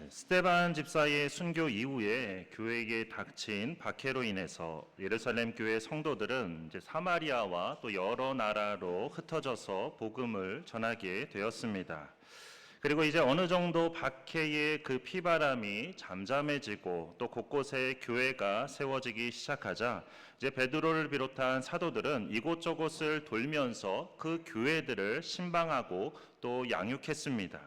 스데반 집사의 순교 이후에 교회에 닥친 박해로 인해서 예루살렘 교회 성도들은 이제 사마리아와 또 여러 나라로 흩어져서 복음을 전하게 되었습니다. 그리고 이제 어느 정도 박해의 그 피바람이 잠잠해지고 또 곳곳에 교회가 세워지기 시작하자 이제 베드로를 비롯한 사도들은 이곳저곳을 돌면서 그 교회들을 신방하고 또 양육했습니다.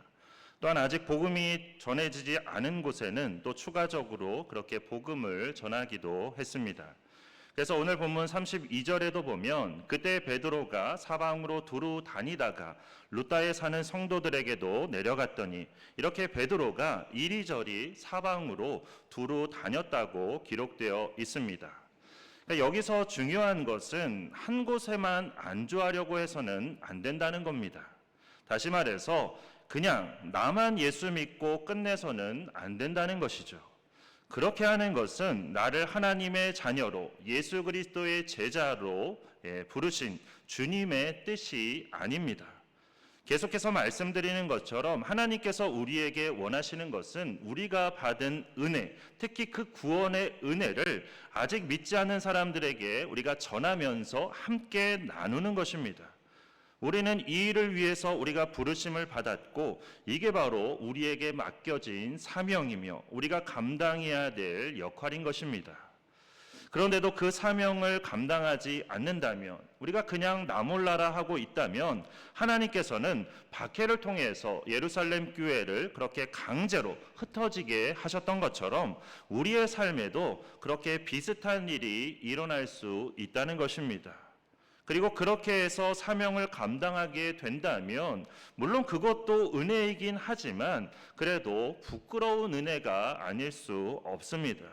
또한 아직 복음이 전해지지 않은 곳에는 또 추가적으로 그렇게 복음을 전하기도 했습니다. 그래서 오늘 본문 32절에도 보면 그때 베드로가 사방으로 두루 다니다가 루다에 사는 성도들에게도 내려갔더니 이렇게 베드로가 이리저리 사방으로 두루 다녔다고 기록되어 있습니다. 그러니까 여기서 중요한 것은 한 곳에만 안주하려고 해서는 안 된다는 겁니다. 다시 말해서 그냥 나만 예수 믿고 끝내서는 안 된다는 것이죠. 그렇게 하는 것은 나를 하나님의 자녀로 예수 그리스도의 제자로 부르신 주님의 뜻이 아닙니다. 계속해서 말씀드리는 것처럼 하나님께서 우리에게 원하시는 것은 우리가 받은 은혜, 특히 그 구원의 은혜를 아직 믿지 않는 사람들에게 우리가 전하면서 함께 나누는 것입니다. 우리는 이 일을 위해서 우리가 부르심을 받았고 이게 바로 우리에게 맡겨진 사명이며 우리가 감당해야 될 역할인 것입니다. 그런데도 그 사명을 감당하지 않는다면 우리가 그냥 나 몰라라 하고 있다면 하나님께서는 박해를 통해서 예루살렘 교회를 그렇게 강제로 흩어지게 하셨던 것처럼 우리의 삶에도 그렇게 비슷한 일이 일어날 수 있다는 것입니다. 그리고 그렇게 해서 사명을 감당하게 된다면 물론 그것도 은혜이긴 하지만 그래도 부끄러운 은혜가 아닐 수 없습니다.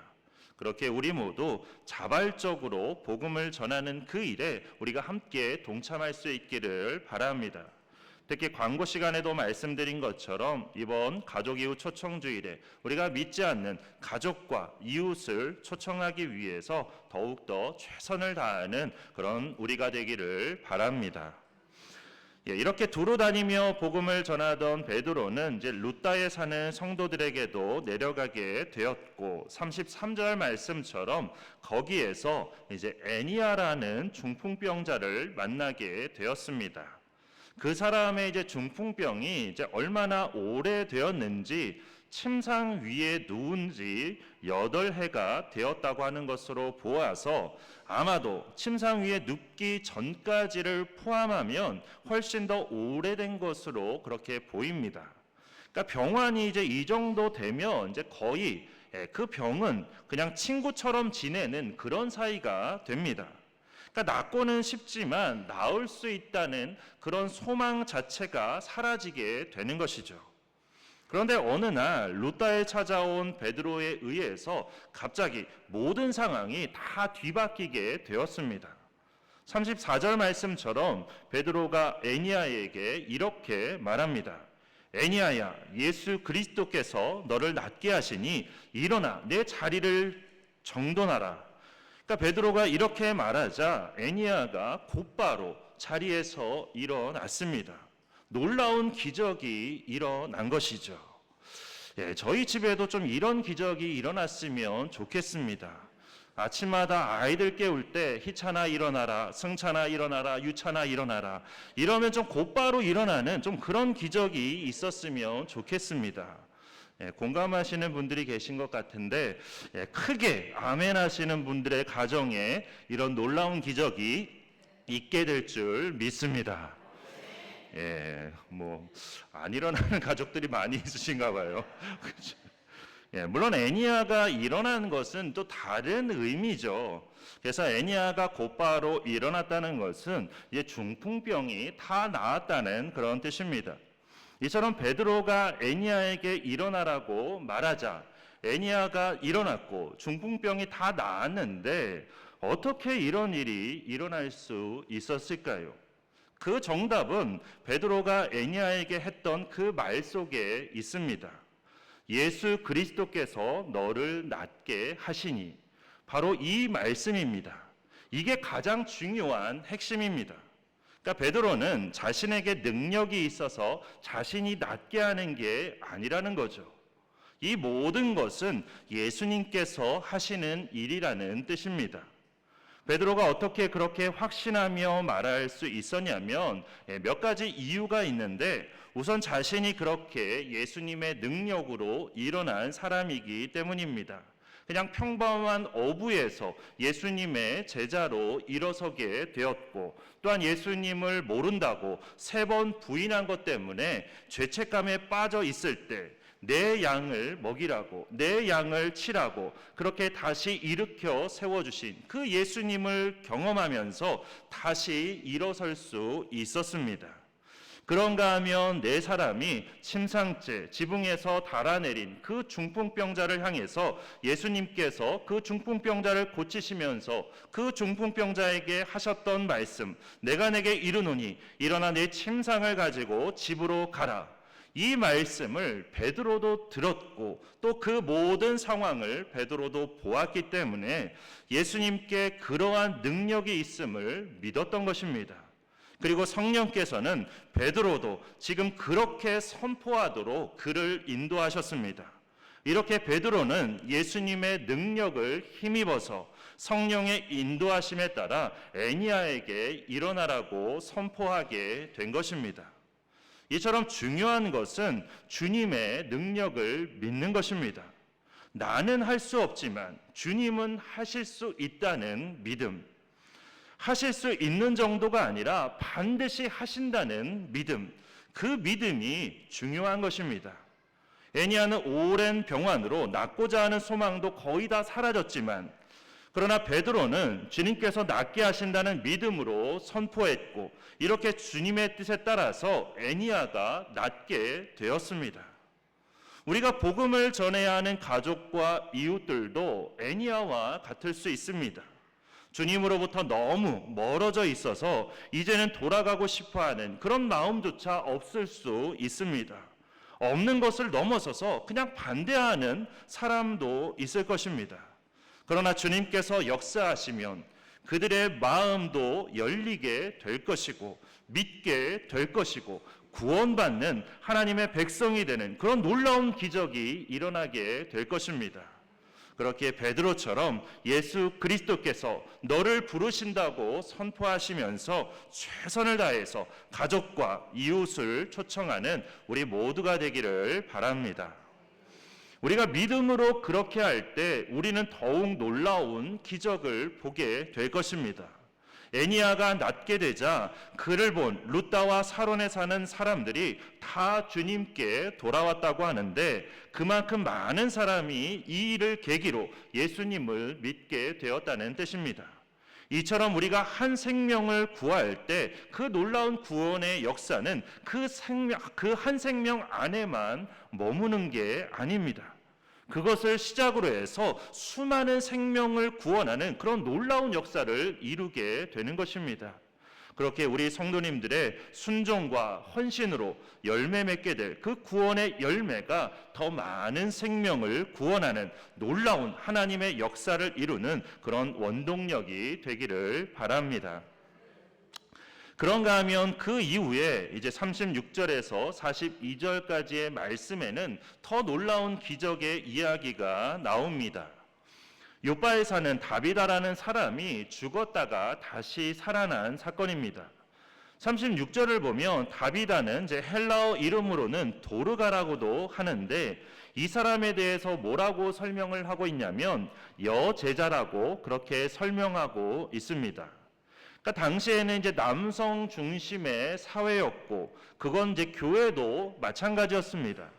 그렇게 우리 모두 자발적으로 복음을 전하는 그 일에 우리가 함께 동참할 수 있기를 바랍니다. 특히 광고 시간에도 말씀드린 것처럼 이번 가족 이웃 초청주일에 우리가 믿지 않는 가족과 이웃을 초청하기 위해서 더욱더 최선을 다하는 그런 우리가 되기를 바랍니다. 이렇게 두루 다니며 복음을 전하던 베드로는 이제 루다에 사는 성도들에게도 내려가게 되었고 33절 말씀처럼 거기에서 이제 애니아라는 중풍병자를 만나게 되었습니다. 그 사람의 이제 중풍병이 이제 얼마나 오래되었는지 침상 위에 누운 지 8해가 되었다고 하는 것으로 보아서 아마도 침상 위에 눕기 전까지를 포함하면 훨씬 더 오래된 것으로 그렇게 보입니다. 그러니까 병환이 이제 이 정도 되면 이제 거의 그 병은 그냥 친구처럼 지내는 그런 사이가 됩니다. 그러니까 낫고는 쉽지만 나을 수 있다는 그런 소망 자체가 사라지게 되는 것이죠. 그런데 어느 날 루다에 찾아온 베드로에 의해서 갑자기 모든 상황이 다 뒤바뀌게 되었습니다. 34절 말씀처럼 베드로가 애니아에게 이렇게 말합니다. 애니아야, 예수 그리스도께서 너를 낫게 하시니 일어나 내 자리를 정돈하라. 그러니까 베드로가 이렇게 말하자 애니아가 곧바로 자리에서 일어났습니다. 놀라운 기적이 일어난 것이죠. 저희 집에도 좀 이런 기적이 일어났으면 좋겠습니다. 아침마다 아이들 깨울 때 희찬아 일어나라, 승찬아 일어나라, 유찬아 일어나라 이러면 좀 곧바로 일어나는 좀 그런 기적이 있었으면 좋겠습니다. 공감하시는 분들이 계신 것 같은데 크게 아멘 하시는 분들의 가정에 이런 놀라운 기적이 있게 될 줄 믿습니다. 안 일어나는 가족들이 많이 있으신가 봐요. 물론 애니아가 일어난 것은 또 다른 의미죠. 그래서 애니아가 곧바로 일어났다는 것은 이제 중풍병이 다 나았다는 그런 뜻입니다. 이처럼 베드로가 애니아에게 일어나라고 말하자 애니아가 일어났고 중풍병이 다 나았는데 어떻게 이런 일이 일어날 수 있었을까요? 그 정답은 베드로가 애니아에게 했던 그 말 속에 있습니다. 예수 그리스도께서 너를 낫게 하시니 바로 이 말씀입니다. 이게 가장 중요한 핵심입니다. 그러니까 베드로는 자신에게 능력이 있어서 자신이 낫게 하는 게 아니라는 거죠. 이 모든 것은 예수님께서 하시는 일이라는 뜻입니다. 베드로가 어떻게 그렇게 확신하며 말할 수 있었냐면 몇 가지 이유가 있는데, 우선 자신이 그렇게 예수님의 능력으로 일어난 사람이기 때문입니다. 그냥 평범한 어부에서 예수님의 제자로 일어서게 되었고, 또한 예수님을 모른다고 3번 부인한 것 때문에 죄책감에 빠져 있을 때 내 양을 먹이라고, 내 양을 치라고 그렇게 다시 일으켜 세워주신 그 예수님을 경험하면서 다시 일어설 수 있었습니다. 그런가 하면 네 사람이 침상째 지붕에서 달아내린 그 중풍병자를 향해서 예수님께서 그 중풍병자를 고치시면서 그 중풍병자에게 하셨던 말씀, 내가 내게 이르노니 일어나 내 침상을 가지고 집으로 가라. 이 말씀을 베드로도 들었고 또 그 모든 상황을 베드로도 보았기 때문에 예수님께 그러한 능력이 있음을 믿었던 것입니다. 그리고 성령께서는 베드로도 지금 그렇게 선포하도록 그를 인도하셨습니다. 이렇게 베드로는 예수님의 능력을 힘입어서 성령의 인도하심에 따라 애니야에게 일어나라고 선포하게 된 것입니다. 이처럼 중요한 것은 주님의 능력을 믿는 것입니다. 나는 할 수 없지만 주님은 하실 수 있다는 믿음, 하실 수 있는 정도가 아니라 반드시 하신다는 믿음, 그 믿음이 중요한 것입니다. 애니야는 오랜 병환으로 낫고자 하는 소망도 거의 다 사라졌지만, 그러나 베드로는 주님께서 낫게 하신다는 믿음으로 선포했고, 이렇게 주님의 뜻에 따라서 애니야가 낫게 되었습니다. 우리가 복음을 전해야 하는 가족과 이웃들도 애니야와 같을 수 있습니다. 주님으로부터 너무 멀어져 있어서 이제는 돌아가고 싶어하는 그런 마음조차 없을 수 있습니다. 없는 것을 넘어서서 그냥 반대하는 사람도 있을 것입니다. 그러나 주님께서 역사하시면 그들의 마음도 열리게 될 것이고 믿게 될 것이고 구원받는 하나님의 백성이 되는 그런 놀라운 기적이 일어나게 될 것입니다. 그렇게 베드로처럼 예수 그리스도께서 너를 부르신다고 선포하시면서 최선을 다해서 가족과 이웃을 초청하는 우리 모두가 되기를 바랍니다. 우리가 믿음으로 그렇게 할 때 우리는 더욱 놀라운 기적을 보게 될 것입니다. 애니야가 낫게 되자 그를 본 룻다와 사론에 사는 사람들이 다 주님께 돌아왔다고 하는데, 그만큼 많은 사람이 이 일을 계기로 예수님을 믿게 되었다는 뜻입니다. 이처럼 우리가 한 생명을 구할 때 그 놀라운 구원의 역사는 그 한 생명 안에만 머무는 게 아닙니다. 그것을 시작으로 해서 수많은 생명을 구원하는 그런 놀라운 역사를 이루게 되는 것입니다. 그렇게 우리 성도님들의 순종과 헌신으로 열매 맺게 될 그 구원의 열매가 더 많은 생명을 구원하는 놀라운 하나님의 역사를 이루는 그런 원동력이 되기를 바랍니다. 그런가 하면 그 이후에 이제 36절에서 42절까지의 말씀에는 더 놀라운 기적의 이야기가 나옵니다. 요바에 사는 다비다라는 사람이 죽었다가 다시 살아난 사건입니다. 36절을 보면 다비다는 이제 헬라어 이름으로는 도르가라고도 하는데, 이 사람에 대해서 뭐라고 설명을 하고 있냐면 여제자라고 그렇게 설명하고 있습니다. 그러니까 당시에는 이제 남성 중심의 사회였고, 그건 이제 교회도 마찬가지였습니다.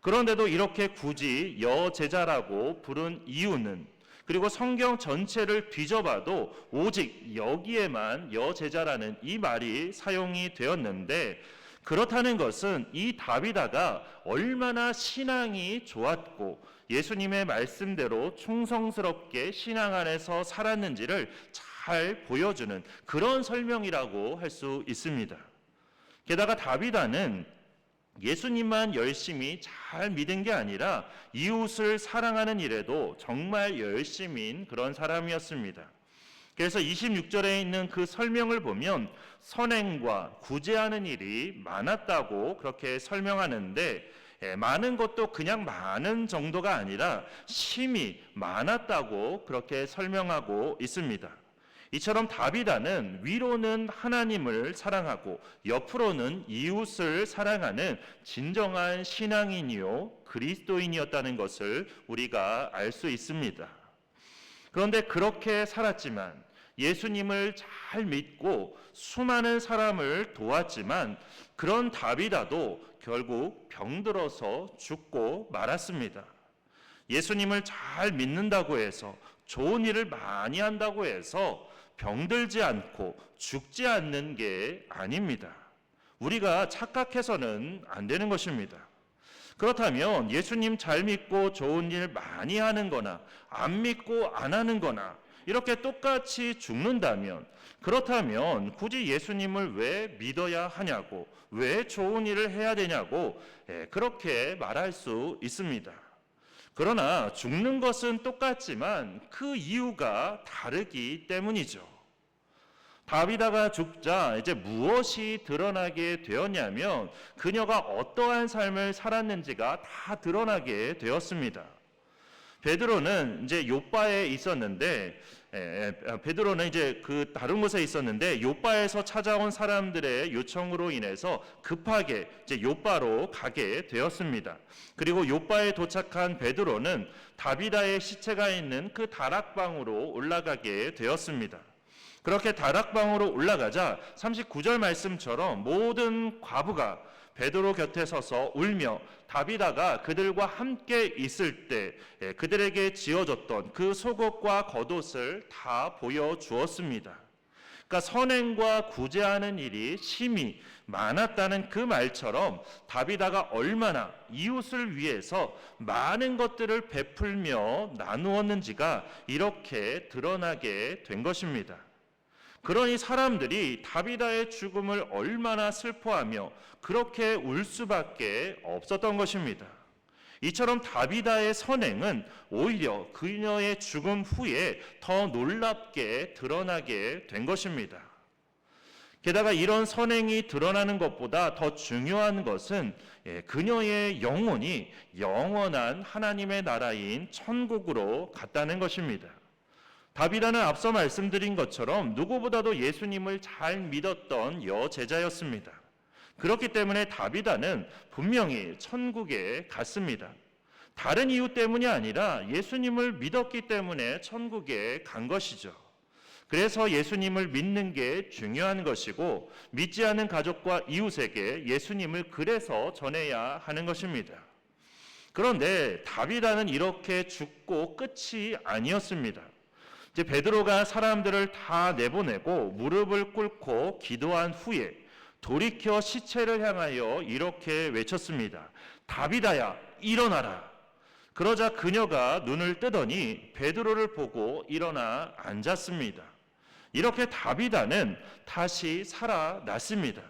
그런데도 이렇게 굳이 여제자라고 부른 이유는, 그리고 성경 전체를 뒤져봐도 오직 여기에만 여제자라는 이 말이 사용이 되었는데, 그렇다는 것은 이 다비다가 얼마나 신앙이 좋았고 예수님의 말씀대로 충성스럽게 신앙 안에서 살았는지를 잘 보여주는 그런 설명이라고 할 수 있습니다. 게다가 다비다는 예수님만 열심히 잘 믿은 게 아니라 이웃을 사랑하는 일에도 정말 열심인 그런 사람이었습니다. 그래서 26절에 있는 그 설명을 보면 선행과 구제하는 일이 많았다고 그렇게 설명하는데, 많은 것도 그냥 많은 정도가 아니라 심히 많았다고 그렇게 설명하고 있습니다. 이처럼 다비다는 위로는 하나님을 사랑하고 옆으로는 이웃을 사랑하는 진정한 신앙인이요 그리스도인이었다는 것을 우리가 알 수 있습니다. 그런데 그렇게 살았지만, 예수님을 잘 믿고 수많은 사람을 도왔지만, 그런 다비다도 결국 병들어서 죽고 말았습니다. 예수님을 잘 믿는다고 해서, 좋은 일을 많이 한다고 해서 병들지 않고 죽지 않는 게 아닙니다. 우리가 착각해서는 안 되는 것입니다. 그렇다면 예수님 잘 믿고 좋은 일 많이 하는 거나 안 믿고 안 하는 거나 이렇게 똑같이 죽는다면, 그렇다면 굳이 예수님을 왜 믿어야 하냐고, 왜 좋은 일을 해야 되냐고 그렇게 말할 수 있습니다. 그러나 죽는 것은 똑같지만 그 이유가 다르기 때문이죠. 다비다가 죽자 이제 무엇이 드러나게 되었냐면, 그녀가 어떠한 삶을 살았는지가 다 드러나게 되었습니다. 베드로는 이제 욥바에 있었는데, 베드로는 이제 그 다른 곳에 있었는데 욥바에서 찾아온 사람들의 요청으로 인해서 급하게 이제 욥바로 가게 되었습니다. 그리고 욥바에 도착한 베드로는 다비다의 시체가 있는 그 다락방으로 올라가게 되었습니다. 그렇게 다락방으로 올라가자 39절 말씀처럼 모든 과부가 베드로 곁에 서서 울며 다비다가 그들과 함께 있을 때 그들에게 지어줬던 그 속옷과 겉옷을 다 보여주었습니다. 그러니까 선행과 구제하는 일이 심히 많았다는 그 말처럼 다비다가 얼마나 이웃을 위해서 많은 것들을 베풀며 나누었는지가 이렇게 드러나게 된 것입니다. 그러니 사람들이 다비다의 죽음을 얼마나 슬퍼하며 그렇게 울 수밖에 없었던 것입니다. 이처럼 다비다의 선행은 오히려 그녀의 죽음 후에 더 놀랍게 드러나게 된 것입니다. 게다가 이런 선행이 드러나는 것보다 더 중요한 것은 그녀의 영혼이 영원한 하나님의 나라인 천국으로 갔다는 것입니다. 다비다는 앞서 말씀드린 것처럼 누구보다도 예수님을 잘 믿었던 여제자였습니다. 그렇기 때문에 다비다는 분명히 천국에 갔습니다. 다른 이유 때문이 아니라 예수님을 믿었기 때문에 천국에 간 것이죠. 그래서 예수님을 믿는 게 중요한 것이고, 믿지 않은 가족과 이웃에게 예수님을 그래서 전해야 하는 것입니다. 그런데 다비다는 이렇게 죽고 끝이 아니었습니다. 이제 베드로가 사람들을 다 내보내고 무릎을 꿇고 기도한 후에 돌이켜 시체를 향하여 이렇게 외쳤습니다. 다비다야, 일어나라. 그러자 그녀가 눈을 뜨더니 베드로를 보고 일어나 앉았습니다. 이렇게 다비다는 다시 살아났습니다.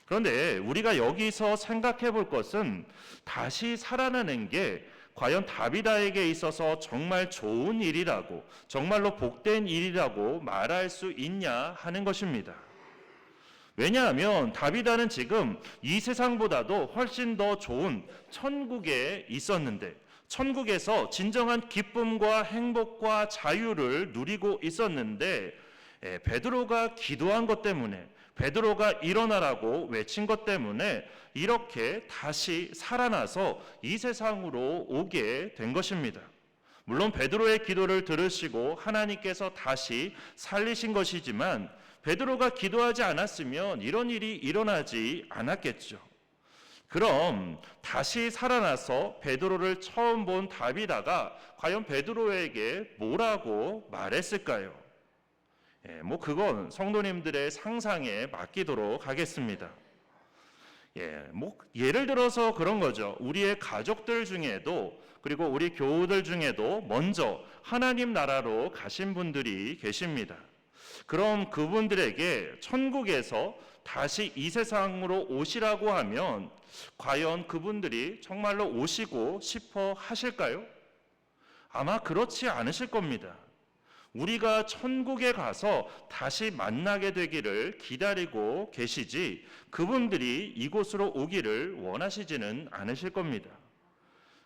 그런데 우리가 여기서 생각해 볼 것은, 다시 살아나는 게 과연 다비다에게 있어서 정말 좋은 일이라고, 정말로 복된 일이라고 말할 수 있냐 하는 것입니다. 왜냐하면 다비다는 지금 이 세상보다도 훨씬 더 좋은 천국에 있었는데, 천국에서 진정한 기쁨과 행복과 자유를 누리고 있었는데, 베드로가 기도한 것 때문에, 베드로가 일어나라고 외친 것 때문에 이렇게 다시 살아나서 이 세상으로 오게 된 것입니다. 물론 베드로의 기도를 들으시고 하나님께서 다시 살리신 것이지만, 베드로가 기도하지 않았으면 이런 일이 일어나지 않았겠죠. 그럼 다시 살아나서 베드로를 처음 본 다비다가 과연 베드로에게 뭐라고 말했을까요? 그건 성도님들의 상상에 맡기도록 하겠습니다. 예를 들어서 그런 거죠. 우리의 가족들 중에도, 그리고 우리 교우들 중에도 먼저 하나님 나라로 가신 분들이 계십니다. 그럼 그분들에게 천국에서 다시 이 세상으로 오시라고 하면 과연 그분들이 정말로 오시고 싶어 하실까요? 아마 그렇지 않으실 겁니다. 우리가 천국에 가서 다시 만나게 되기를 기다리고 계시지 그분들이 이곳으로 오기를 원하시지는 않으실 겁니다.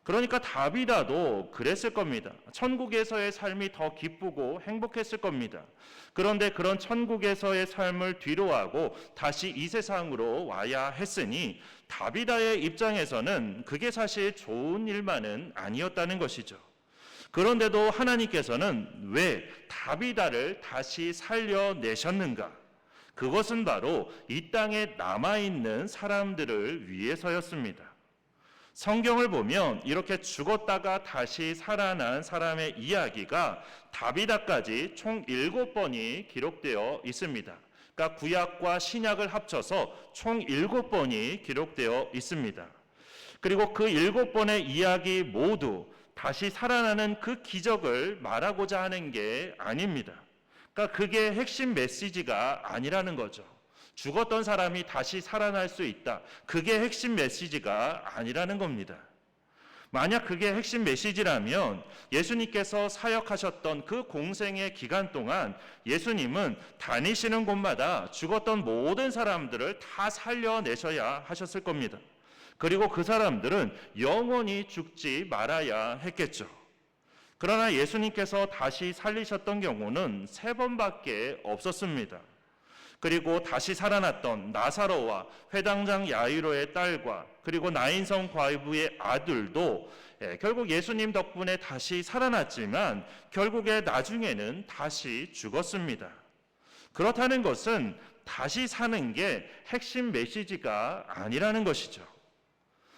그러니까 다비다도 그랬을 겁니다. 천국에서의 삶이 더 기쁘고 행복했을 겁니다. 그런데 그런 천국에서의 삶을 뒤로하고 다시 이 세상으로 와야 했으니 다비다의 입장에서는 그게 사실 좋은 일만은 아니었다는 것이죠. 그런데도 하나님께서는 왜 다비다를 다시 살려내셨는가? 그것은 바로 이 땅에 남아있는 사람들을 위해서였습니다. 성경을 보면 이렇게 죽었다가 다시 살아난 사람의 이야기가 다비다까지 총 7번이 기록되어 있습니다. 그러니까 구약과 신약을 합쳐서 총 7번이 기록되어 있습니다. 그리고 그 7번의 이야기 모두 다시 살아나는 그 기적을 말하고자 하는 게 아닙니다. 그러니까 그게 핵심 메시지가 아니라는 거죠. 죽었던 사람이 다시 살아날 수 있다. 그게 핵심 메시지가 아니라는 겁니다. 만약 그게 핵심 메시지라면 예수님께서 사역하셨던 그 공생의 기간 동안 예수님은 다니시는 곳마다 죽었던 모든 사람들을 다 살려내셔야 하셨을 겁니다. 그리고 그 사람들은 영원히 죽지 말아야 했겠죠. 그러나 예수님께서 다시 살리셨던 경우는 3번밖에 없었습니다. 그리고 다시 살아났던 나사로와 회당장 야이로의 딸과 그리고 나인성 과부의 아들도 결국 예수님 덕분에 다시 살아났지만 결국에 나중에는 다시 죽었습니다. 그렇다는 것은 다시 사는 게 핵심 메시지가 아니라는 것이죠.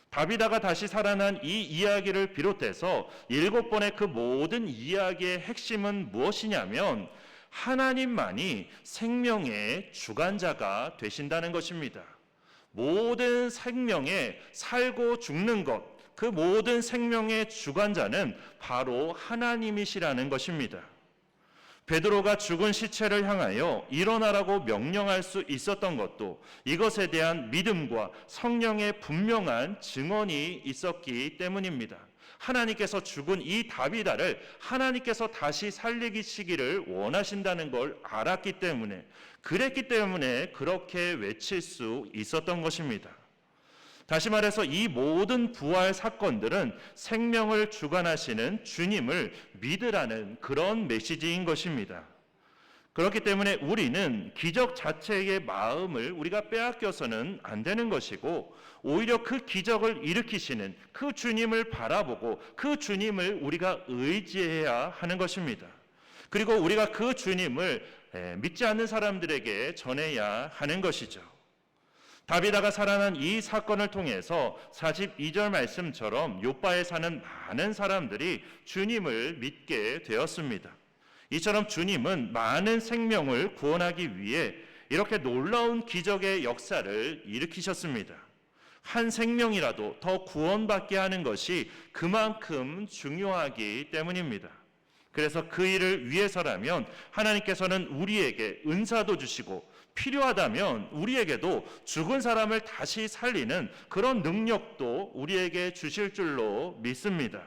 다비다가 다시 살아난 이 이야기를 비롯해서 7번의 그 모든 이야기의 핵심은 무엇이냐면 하나님만이 생명의 주관자가 되신다는 것입니다. 모든 생명에 살고 죽는 것, 그 모든 생명의 주관자는 바로 하나님이시라는 것입니다. 베드로가 죽은 시체를 향하여 일어나라고 명령할 수 있었던 것도 이것에 대한 믿음과 성령의 분명한 증언이 있었기 때문입니다. 하나님께서 죽은 이 다비다를 하나님께서 다시 살리시기를 원하신다는 걸 알았기 때문에, 그랬기 때문에 그렇게 외칠 수 있었던 것입니다. 다시 말해서 이 모든 부활 사건들은 생명을 주관하시는 주님을 믿으라는 그런 메시지인 것입니다. 그렇기 때문에 우리는 기적 자체의 마음을 우리가 빼앗겨서는 안 되는 것이고, 오히려 그 기적을 일으키시는 그 주님을 바라보고 그 주님을 우리가 의지해야 하는 것입니다. 그리고 우리가 그 주님을 믿지 않는 사람들에게 전해야 하는 것이죠. 다비다가 살아난 이 사건을 통해서 42절 말씀처럼 욥바에 사는 많은 사람들이 주님을 믿게 되었습니다. 이처럼 주님은 많은 생명을 구원하기 위해 이렇게 놀라운 기적의 역사를 일으키셨습니다. 한 생명이라도 더 구원받게 하는 것이 그만큼 중요하기 때문입니다. 그래서 그 일을 위해서라면 하나님께서는 우리에게 은사도 주시고 필요하다면 우리에게도 죽은 사람을 다시 살리는 그런 능력도 우리에게 주실 줄로 믿습니다.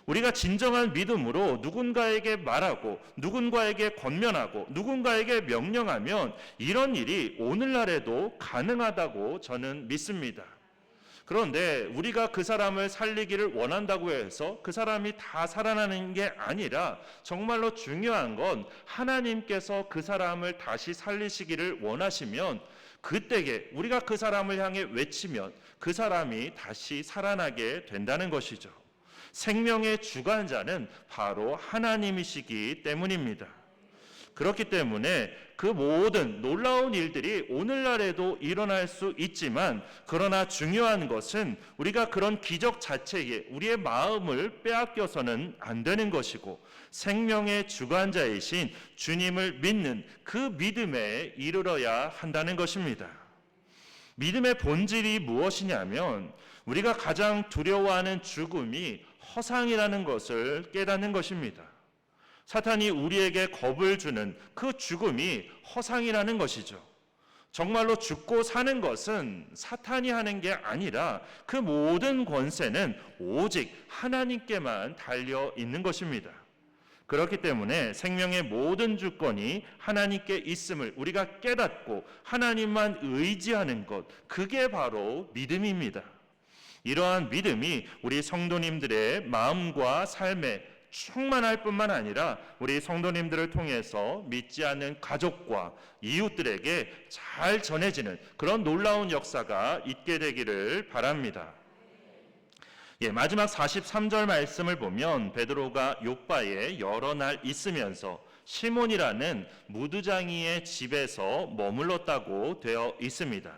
우리가 진정한 믿음으로 누군가에게 말하고 누군가에게 권면하고 누군가에게 명령하면 이런 일이 오늘날에도 가능하다고 저는 믿습니다. 그런데 우리가 그 사람을 살리기를 원한다고 해서 그 사람이 다 살아나는 게 아니라 정말로 중요한 건 하나님께서 그 사람을 다시 살리시기를 원하시면 그때에 우리가 그 사람을 향해 외치면 그 사람이 다시 살아나게 된다는 것이죠. 생명의 주관자는 바로 하나님이시기 때문입니다. 그렇기 때문에 그 모든 놀라운 일들이 오늘날에도 일어날 수 있지만, 그러나 중요한 것은 우리가 그런 기적 자체에 우리의 마음을 빼앗겨서는 안 되는 것이고, 생명의 주관자이신 주님을 믿는 그 믿음에 이르러야 한다는 것입니다. 믿음의 본질이 무엇이냐면 우리가 가장 두려워하는 죽음이 허상이라는 것을 깨닫는 것입니다. 사탄이 우리에게 겁을 주는 그 죽음이 허상이라는 것이죠. 정말로 죽고 사는 것은 사탄이 하는 게 아니라 그 모든 권세는 오직 하나님께만 달려 있는 것입니다. 그렇기 때문에 생명의 모든 주권이 하나님께 있음을 우리가 깨닫고 하나님만 의지하는 것, 그게 바로 믿음입니다. 이러한 믿음이 우리 성도님들의 마음과 삶에 충만할 뿐만 아니라 우리 성도님들을 통해서 믿지 않는 가족과 이웃들에게 잘 전해지는 그런 놀라운 역사가 있게 되기를 바랍니다. 마지막 43절 말씀을 보면 베드로가 욥바에 여러 날 있으면서 시몬이라는 무두장이의 집에서 머물렀다고 되어 있습니다.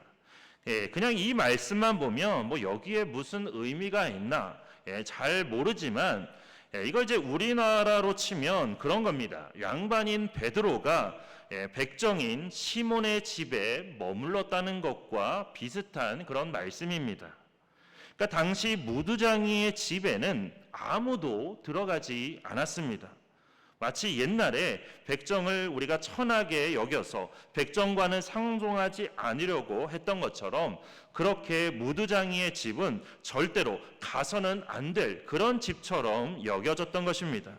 그냥 이 말씀만 보면 뭐 여기에 무슨 의미가 있나 잘 모르지만 이걸 이제 우리나라로 치면 그런 겁니다. 양반인 베드로가 백정인 시몬의 집에 머물렀다는 것과 비슷한 그런 말씀입니다. 그러니까 당시 무두장이의 집에는 아무도 들어가지 않았습니다. 마치 옛날에 백정을 우리가 천하게 여겨서 백정과는 상종하지 않으려고 했던 것처럼 그렇게 무두장이의 집은 절대로 가서는 안 될 그런 집처럼 여겨졌던 것입니다.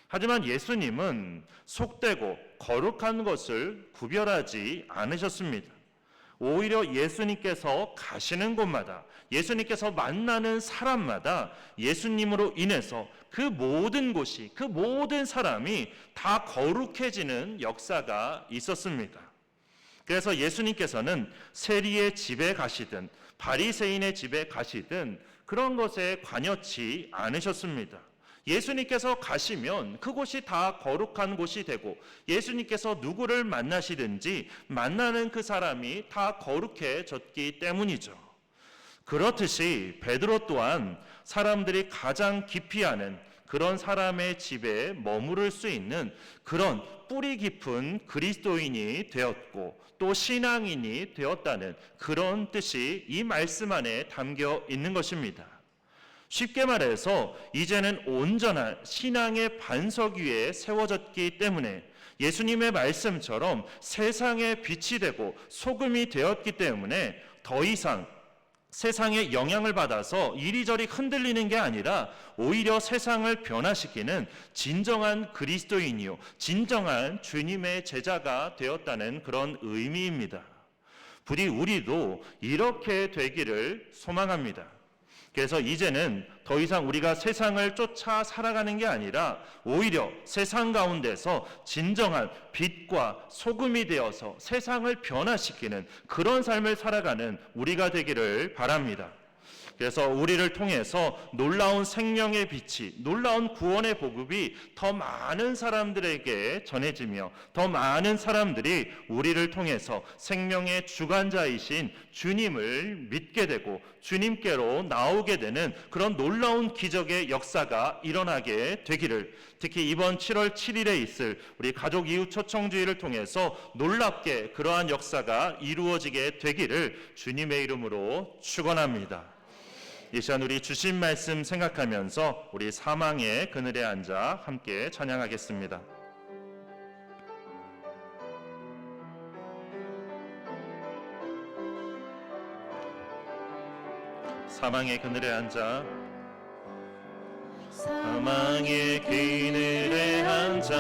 하지만 예수님은 속되고 거룩한 것을 구별하지 않으셨습니다. 오히려 예수님께서 가시는 곳마다, 예수님께서 만나는 사람마다 예수님으로 인해서 그 모든 곳이, 그 모든 사람이 다 거룩해지는 역사가 있었습니다. 그래서 예수님께서는 세리의 집에 가시든 바리새인의 집에 가시든 그런 것에 관여치 않으셨습니다. 예수님께서 가시면 그곳이 다 거룩한 곳이 되고 예수님께서 누구를 만나시든지 만나는 그 사람이 다 거룩해졌기 때문이죠. 그렇듯이 베드로 또한 사람들이 가장 기피하는 그런 사람의 집에 머무를 수 있는 그런 뿌리 깊은 그리스도인이 되었고 또 신앙인이 되었다는 그런 뜻이 이 말씀 안에 담겨 있는 것입니다. 쉽게 말해서 이제는 온전한 신앙의 반석 위에 세워졌기 때문에 예수님의 말씀처럼 세상의 빛이 되고 소금이 되었기 때문에 더 이상 세상의 영향을 받아서 이리저리 흔들리는 게 아니라 오히려 세상을 변화시키는 진정한 그리스도인이요 진정한 주님의 제자가 되었다는 그런 의미입니다. 부디 우리도 이렇게 되기를 소망합니다. 그래서 이제는 더 이상 우리가 세상을 쫓아 살아가는 게 아니라 오히려 세상 가운데서 진정한 빛과 소금이 되어서 세상을 변화시키는 그런 삶을 살아가는 우리가 되기를 바랍니다. 그래서 우리를 통해서 놀라운 생명의 빛이, 놀라운 구원의 복음이 더 많은 사람들에게 전해지며 더 많은 사람들이 우리를 통해서 생명의 주관자이신 주님을 믿게 되고 주님께로 나오게 되는 그런 놀라운 기적의 역사가 일어나게 되기를, 특히 이번 7월 7일에 있을 우리 가족 이웃 초청주의를 통해서 놀랍게 그러한 역사가 이루어지게 되기를 주님의 이름으로 축원합니다. 이 시간 우리 주신 말씀 생각하면서 우리 사망의 그늘에 앉아 함께 찬양하겠습니다. 사망의 그늘에 앉아, 사망의 그늘에 앉아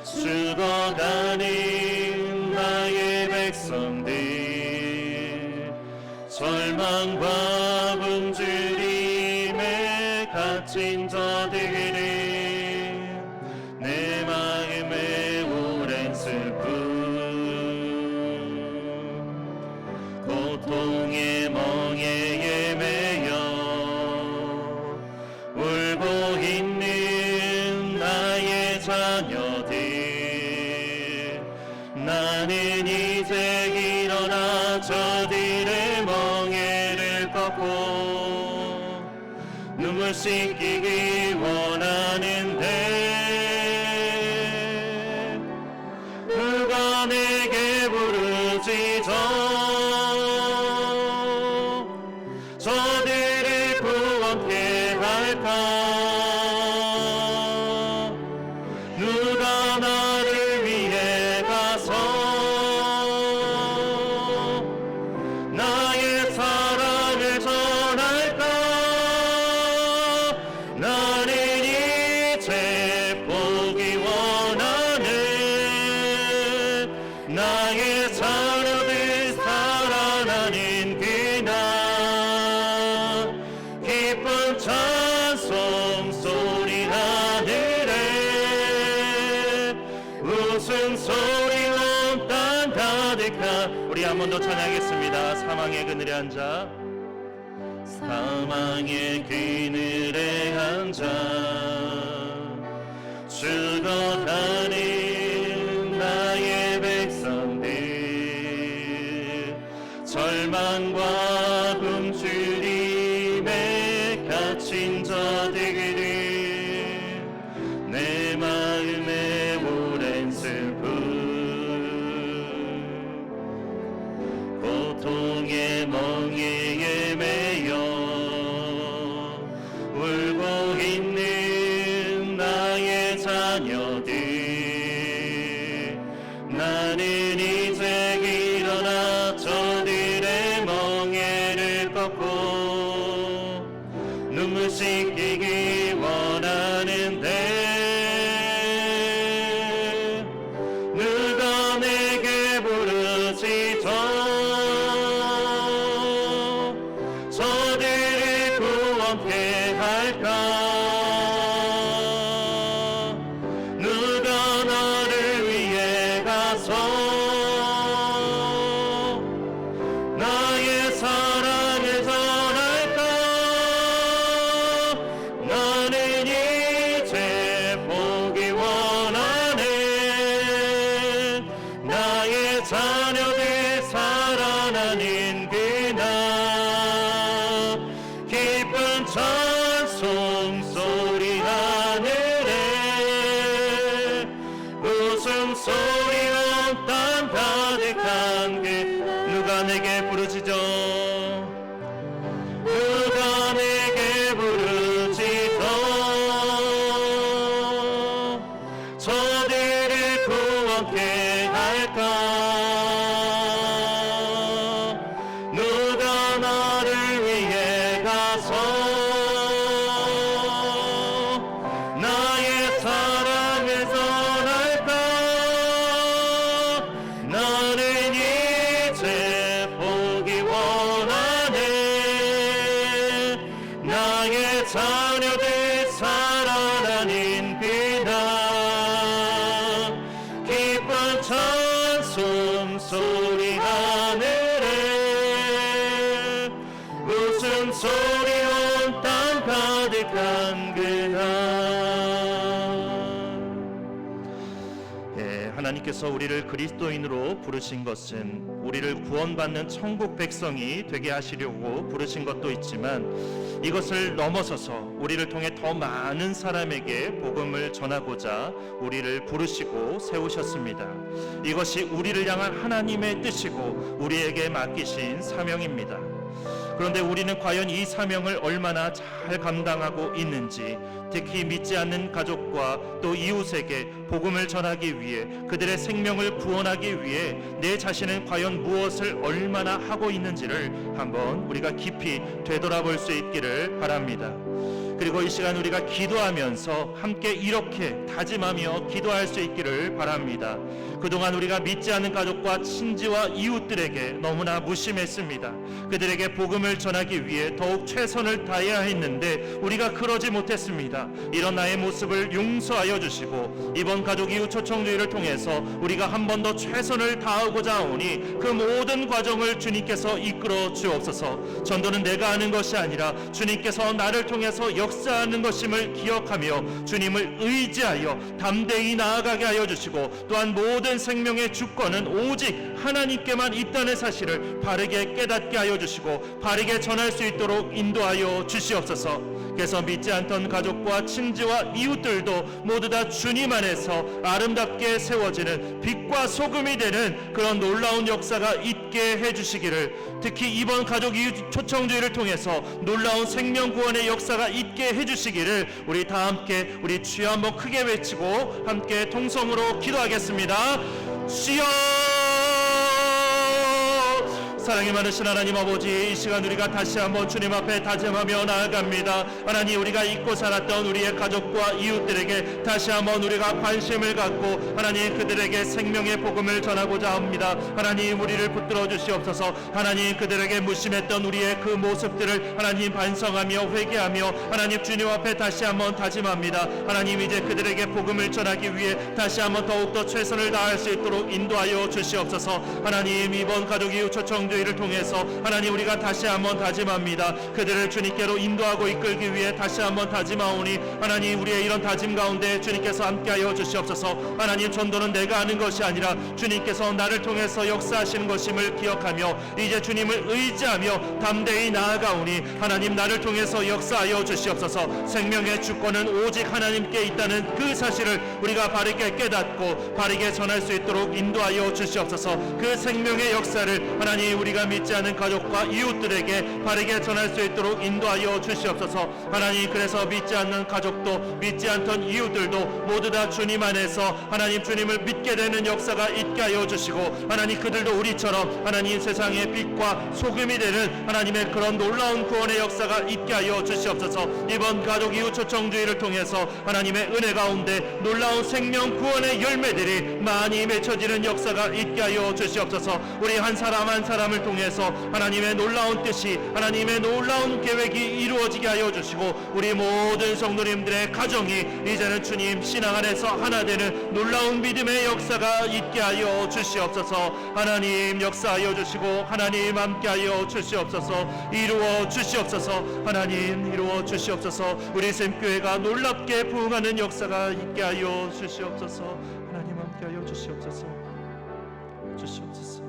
죽어가는 나의 백성들, 절망과 굶주림에 갇힌 저들은 내 마음의 오랜 슬픔, 고통의 멍에에 매여 울고 있는 나의 자녀들, 나는 이제 일어나 저들의 멍에를 꺾고 눈물 씻기기 원하는데 누가 내게 부르짖어 저들을 구원케 할까? 누가 나를 위해 가서 나의 사랑을 전할까? 나는 번 더 찬양하겠습니다. 사망의 그늘에 앉아 사망의 그늘에 앉아 죽어가는 나의 백성들 절망과 굶주림에 갇힌 자들을 내 마음에 오랜 슬픔 고통의 멍에에 매여 울고 있는 나의 자녀들 나는 이제 일어나 저들의 멍에를 꺾고 눈물 씻기기 원하는데 누가 내게 부르시죠 저들을 구원케 할까 누가 나를 위해 가서 나의 사랑을 전할까 나는 이제 보기 원하네 나의 자녀들 살아나는 그날 기쁜 찬송 소리 하늘에 웃음소리 온 땅 가득한 그 누가 내게 부르시죠 누가 내게 부르시죠 저들을 구원케 할까 누가 나를 위해 가서 나의 사랑을 전할까 나는 이제 보기 원하네 나의 자녀들 살아나는 그날 기쁜 찬송 소리 하늘에 웃음소리 온 땅 가득한 그날 하나님께서 우리를 그리스도인으로 부르신 것은 우리를 구원받는 천국 백성이 되게 하시려고 부르신 것도 있지만 이것을 넘어서서 우리를 통해 더 많은 사람에게 복음을 전하고자 우리를 부르시고 세우셨습니다. 이것이 우리를 향한 하나님의 뜻이고 우리에게 맡기신 사명입니다. 그런데 우리는 과연 이 사명을 얼마나 잘 감당하고 있는지, 특히 믿지 않는 가족과 또 이웃에게 복음을 전하기 위해 그들의 생명을 구원하기 위해 내 자신은 과연 무엇을 얼마나 하고 있는지를 한번 우리가 깊이 되돌아볼 수 있기를 바랍니다. 그리고 이 시간 우리가 기도하면서 함께 이렇게 다짐하며 기도할 수 있기를 바랍니다. 그동안 우리가 믿지 않는 가족과 친지와 이웃들에게 너무나 무심했습니다. 그들에게 복음을 전하기 위해 더욱 최선을 다해야 했는데 우리가 그러지 못했습니다. 이런 나의 모습을 용서하여 주시고 이번 가족 이웃 초청주의를 통해서 우리가 한 번 더 최선을 다하고자 하오니 그 모든 과정을 주님께서 이끌어 주옵소서. 전도는 내가 하는 것이 아니라 주님께서 나를 통해서 역사하는 것임을 기억하며 주님을 의지하여 담대히 나아가게 하여 주시고 또한 모든 생명의 주권은 오직 하나님께만 있다는 사실을 바르게 깨닫게 하여 주시고 바르게 전할 수 있도록 인도하여 주시옵소서. 그래서 믿지 않던 가족과 친지와 이웃들도 모두 다 주님 안에서 아름답게 세워지는 빛과 소금이 되는 그런 놀라운 역사가 있게 해주시기를, 특히 이번 가족 이웃 초청주의를 통해서 놀라운 생명 구원의 역사가 있게 해주시기를 우리 다 함께 우리 주여 한번 크게 외치고 함께 통성으로 기도하겠습니다. 주여 사랑이 많으신 하나님 아버지, 이 시간 우리가 다시 한번 주님 앞에 다짐하며 나아갑니다. 하나님, 우리가 잊고 살았던 우리의 가족과 이웃들에게 다시 한번 우리가 관심을 갖고 하나님 그들에게 생명의 복음을 전하고자 합니다. 하나님, 우리를 붙들어 주시옵소서. 하나님, 그들에게 무심했던 우리의 그 모습들을 하나님 반성하며 회개하며 하나님 주님 앞에 다시 한번 다짐합니다. 하나님, 이제 그들에게 복음을 전하기 위해 다시 한번 더욱더 최선을 다할 수 있도록 인도하여 주시옵소서. 하나님, 이번 가족 이웃 초청주의를 통해서 하나님 우리가 다시 한번 다짐합니다. 그들을 주님께로 인도하고 이끌기 위해 다시 한번 다짐하오니 하나님, 우리의 이런 다짐 가운데 주님께서 함께하여 주시옵소서. 하나님, 전도는 내가 하는 것이 아니라 주님께서 나를 통해서 역사하시는 것임을 기억하며 이제 주님을 의지하며 담대히 나아가오니 하나님, 나를 통해서 역사하여 주시옵소서. 생명의 주권은 오직 하나님께 있다는 그 사실을 우리가 바르게 깨닫고 바르게 전할 수 있도록 인도하여 주시옵소서. 그 생명의 역사를 하나님 우리가 믿지 않는 가족과 이웃들에게 바르게 전할 수 있도록 인도하여 주시옵소서. 하나님, 그래서 믿지 않는 가족도 믿지 않던 이웃들도 모두 다 주님 안에서 하나님 주님을 믿게 되는 역사가 있게 하여 주시고 하나님, 그들도 우리처럼 하나님 세상의 빛과 소금이 되는 하나님의 그런 놀라운 구원의 역사가 있게 하여 주시옵소서. 이번 가족 이웃 초청주의를 통해서 하나님의 은혜 가운데 놀라운 생명 구원의 열매들이 많이 맺혀지는 역사가 있게 하여 주시옵소서. 우리 한 사람 한 사람을 통해서 하나님의 놀라운 뜻이 하나님의 놀라운 계획이 이루어지게 하여 주시고 우리 모든 성도님들의 가정이 이제는 주님 신앙 안에서 하나 되는 놀라운 믿음의 역사가 있게 하여 주시옵소서. 하나님, 역사하여 주시고 하나님 함께하여 주시옵소서. 이루어 주시옵소서. 하나님, 이루어 주시옵소서. 우리 샘교회가 놀랍게 부흥하는 역사가 있게 하여 주시옵소서. 하나님, 함께하여 주시옵소서. 주시옵소서.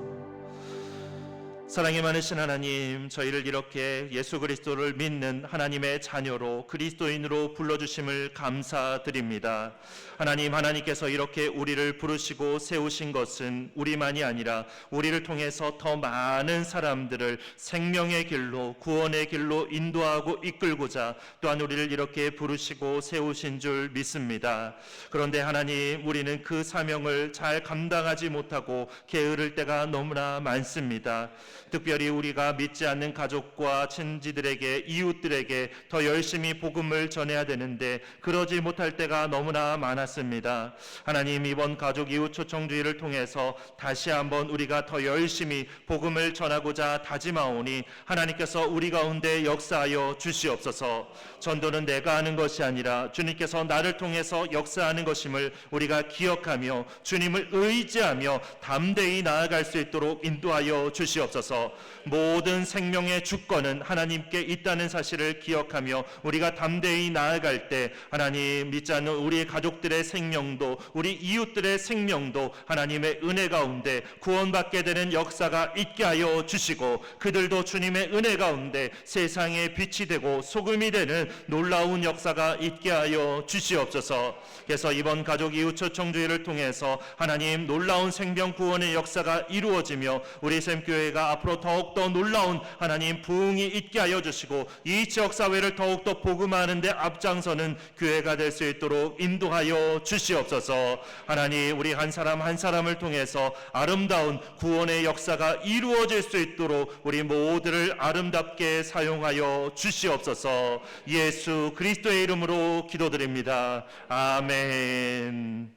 사랑이 많으신 하나님, 저희를 이렇게 예수 그리스도를 믿는 하나님의 자녀로 그리스도인으로 불러주심을 감사드립니다. 하나님, 하나님께서 이렇게 우리를 부르시고 세우신 것은 우리만이 아니라 우리를 통해서 더 많은 사람들을 생명의 길로 구원의 길로 인도하고 이끌고자 또한 우리를 이렇게 부르시고 세우신 줄 믿습니다. 그런데 하나님, 우리는 그 사명을 잘 감당하지 못하고 게으를 때가 너무나 많습니다. 특별히 우리가 믿지 않는 가족과 친지들에게 이웃들에게 더 열심히 복음을 전해야 되는데 그러지 못할 때가 너무나 많았습니다. 하나님, 이번 가족 이웃 초청주의를 통해서 다시 한번 우리가 더 열심히 복음을 전하고자 다짐하오니 하나님께서 우리 가운데 역사하여 주시옵소서. 전도는 내가 하는 것이 아니라 주님께서 나를 통해서 역사하는 것임을 우리가 기억하며 주님을 의지하며 담대히 나아갈 수 있도록 인도하여 주시옵소서. 모든 생명의 주권은 하나님께 있다는 사실을 기억하며 우리가 담대히 나아갈 때 하나님, 믿지 않는 우리 가족들의 생명도 우리 이웃들의 생명도 하나님의 은혜 가운데 구원받게 되는 역사가 있게 하여 주시고 그들도 주님의 은혜 가운데 세상의 빛이 되고 소금이 되는 놀라운 역사가 있게 하여 주시옵소서. 그래서 이번 가족 이웃 초청주의를 통해서 하나님 놀라운 생명 구원의 역사가 이루어지며 우리 샘교회가 앞으로 더욱더 놀라운 하나님 부흥이 있게 하여 주시고 이 지역사회를 더욱더 복음하는 데 앞장서는 교회가 될 수 있도록 인도하여 주시옵소서. 하나님, 우리 한 사람 한 사람을 통해서 아름다운 구원의 역사가 이루어질 수 있도록 우리 모두를 아름답게 사용하여 주시옵소서. 예수 그리스도의 이름으로 기도드립니다. 아멘.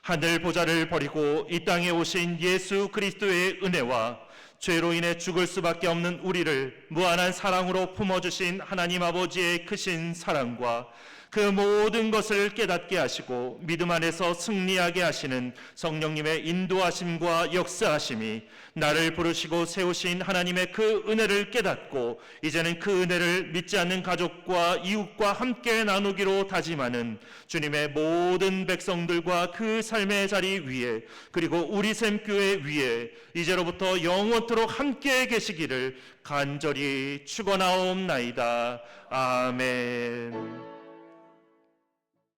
하늘 보좌를 버리고 이 땅에 오신 예수 그리스도의 은혜와 죄로 인해 죽을 수밖에 없는 우리를 무한한 사랑으로 품어주신 하나님 아버지의 크신 사랑과 그 모든 것을 깨닫게 하시고 믿음 안에서 승리하게 하시는 성령님의 인도하심과 역사하심이 나를 부르시고 세우신 하나님의 그 은혜를 깨닫고 이제는 그 은혜를 믿지 않는 가족과 이웃과 함께 나누기로 다짐하는 주님의 모든 백성들과 그 삶의 자리 위에 그리고 우리 샘교회 위에 이제로부터 영원토록 함께 계시기를 간절히 축원하옵나이다. 아멘.